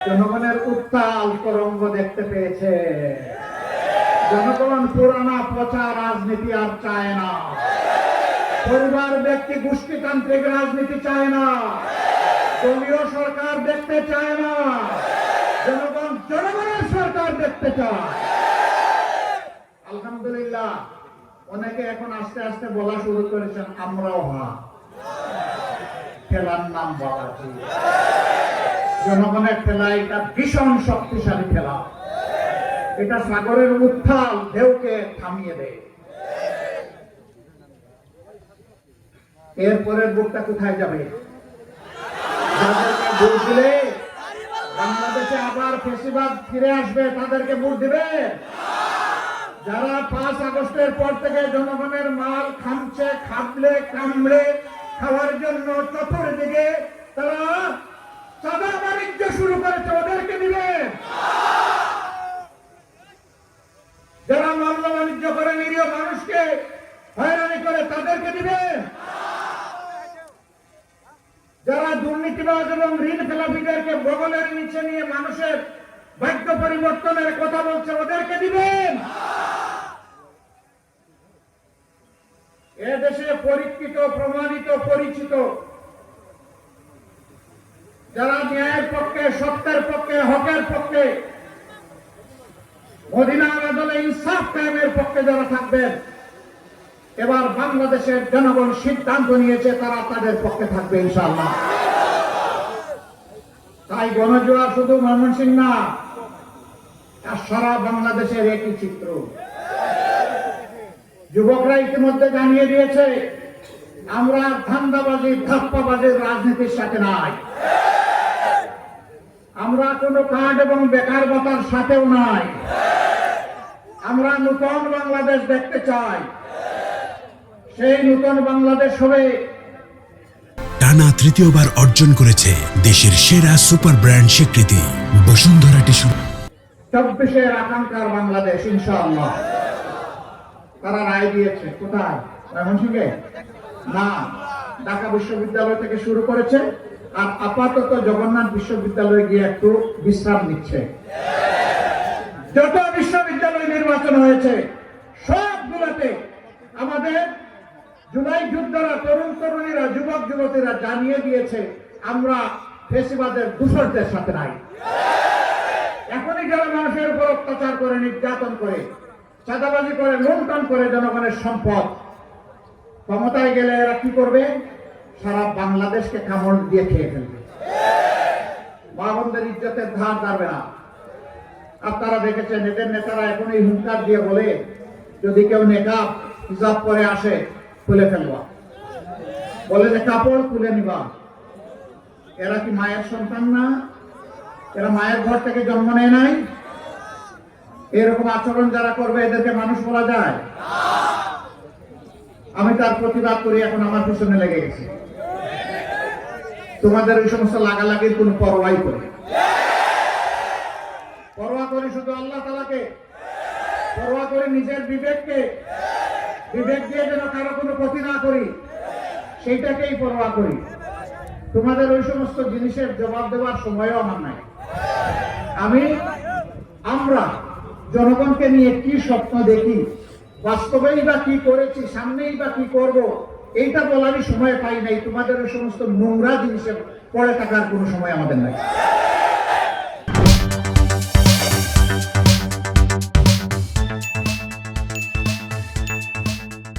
জনগণের উত্তাল তরঙ্গ দেখতে পেয়েছে। জনগণ পুরানা পচা রাজনীতি আর চায় না, পরিবার ব্যক্তি গোষ্ঠীতান্ত্রিক রাজনীতি চায় না, দলীয় সরকার দেখতে চায় না, জনগণ জনগণের সরকার দেখতে চায়। আলহামদুলিল্লাহ, অনেকে এখন আস্তে আস্তে বলা শুরু করেছেন আমরাও খেলার নাম বাবাজি। জনগণের খেলা এটা ভীষণ শক্তিশালী খেলা, এটা সাগরের উত্থাল ঢেউকে থামিয়ে দেয়। এরপরের বুকটা কোথায় যাবে? যাদেরকে ভোট দিলে বাংলাদেশে আবার ফেসিবাদ ফিরে আসবে তাদেরকে ভোট দিবে? যারা 5 আগস্টের পর থেকে জনগণের মাল খামছে, খাবলে কামড়ে খাওয়ার জন্য চতুর্দিকে তারা চাঁদা বাণিজ্য শুরু করেছে, ওদেরকে দিবে? যারা মামলা বাণিজ্য করে নিরীহ মানুষকে হয়রানি করে তাদেরকে দিবে? যারা দুর্নীতিবাজ এবং ঋণ খেলাপিদেরকে বগলের নিচে নিয়ে মানুষের ভাগ্য পরিবর্তনের কথা বলছে ওদেরকে দিবেন? এদেশে পরীক্ষিত, প্রমাণিত, পরিচিত যারা ন্যায়ের পক্ষে, সত্যের পক্ষে, হকের পক্ষে, মদিনার আদলে ইনসাফ কায়েমের পক্ষে যারা থাকবেন, এবার বাংলাদেশের জনগণ সিদ্ধান্ত নিয়েছে তারা তাদের পক্ষে থাকবে ইনশাআল্লাহ। তাই গণজোয়ার শুধু ময়মনসিংহ না, সারা বাংলাদেশের একই চিত্র। যুবকরা ইতিমধ্যে জানিয়ে দিয়েছে আমরা ধান্দাবাজি, ধাপ্পাবাজির রাজনীতির সাথে নাই, আমরা কোনো কার্ড এবং বেকার ভাতার সাথেও নাই। আমরা নতুন বাংলাদেশ দেখতে চাই, সেই নতুন বাংলাদেশ হবে। টানা তৃতীয়বার অর্জন করেছে দেশের সেরা সুপার ব্র্যান্ড স্বীকৃতি বসুন্ধরা টিস্যু। 24-এর আকাঙ্ক্ষার বাংলাদেশ ইনশাআল্লাহ। তারা রায় দিয়েছে কোথায়? ময়মনসিংহে না, ঢাকা বিশ্ববিদ্যালয় থেকে শুরু করেছে, আর আপাতত জগন্নাথ বিশ্ববিদ্যালয়ে গিয়ে একটু বিশ্রাম নিচ্ছে। যত বিশ্ববিদ্যালয় নির্বাচন হয়েছে সবগুলোতে আমাদের জুলাই যোদ্ধারা, তরুণ তরুণীরা, যুবক যুবতীরা জানিয়ে দিয়েছে আমরা ফেসিবাদের দূষরদের সাথে নাই। এখনই যারা মানুষের উপর অত্যাচার করে, নির্যাতন করে, চাঁদাবাজি করে, লুণ্ঠন করে জনগণের সম্পদ, ক্ষমতায় গেলে এরা কি করবে? সারা বাংলাদেশকে কামড় দিয়ে খেয়ে ফেলবে, মা বোনদের ইজ্জতের ধার ধারবে না। আপনারা দেখেছেন এদের নেতারা এখন এই হুঙ্কার দিয়ে বলে যদি কেউ নেকাব হিজাব করে আসে খুলে ফেলবা, বলে যে কাপড় খুলে নিবা। এরা কি মায়ের সন্তান না? এরা মায়ের ঘর থেকে জন্ম নেয় নাই? এরকম আচরণ যারা করবে এদেরকে মানুষ বলা যায়? আমি তার প্রতিবাদ করি, এখন আমার পিছনে লেগে গেছে। তোমাদের ওই সমস্ত লাগালাগির কোন পরোয়াই করি? পরোয়া করি শুধু আল্লাহ তাআলাকে, পরোয়া করি নিজের বিবেককে, বিবেক দিয়ে যেন কারো কোনো ক্ষতি না করি সেইটাকেই পরোয়া করি। তোমাদের ওই সমস্ত জিনিসের জবাব দেওয়ার সময়ও আমার নাই। আমরা জনগণকে নিয়ে কি স্বপ্ন দেখি, বাস্তবেই বা কি করেছি, সামনেই বা কি করব, এইটা বলারই সময় পাই নাই। তোমাদের ওই সমস্ত নোংরা জিনিসের পড়ে থাকার কোনো সময় আমাদের নাই।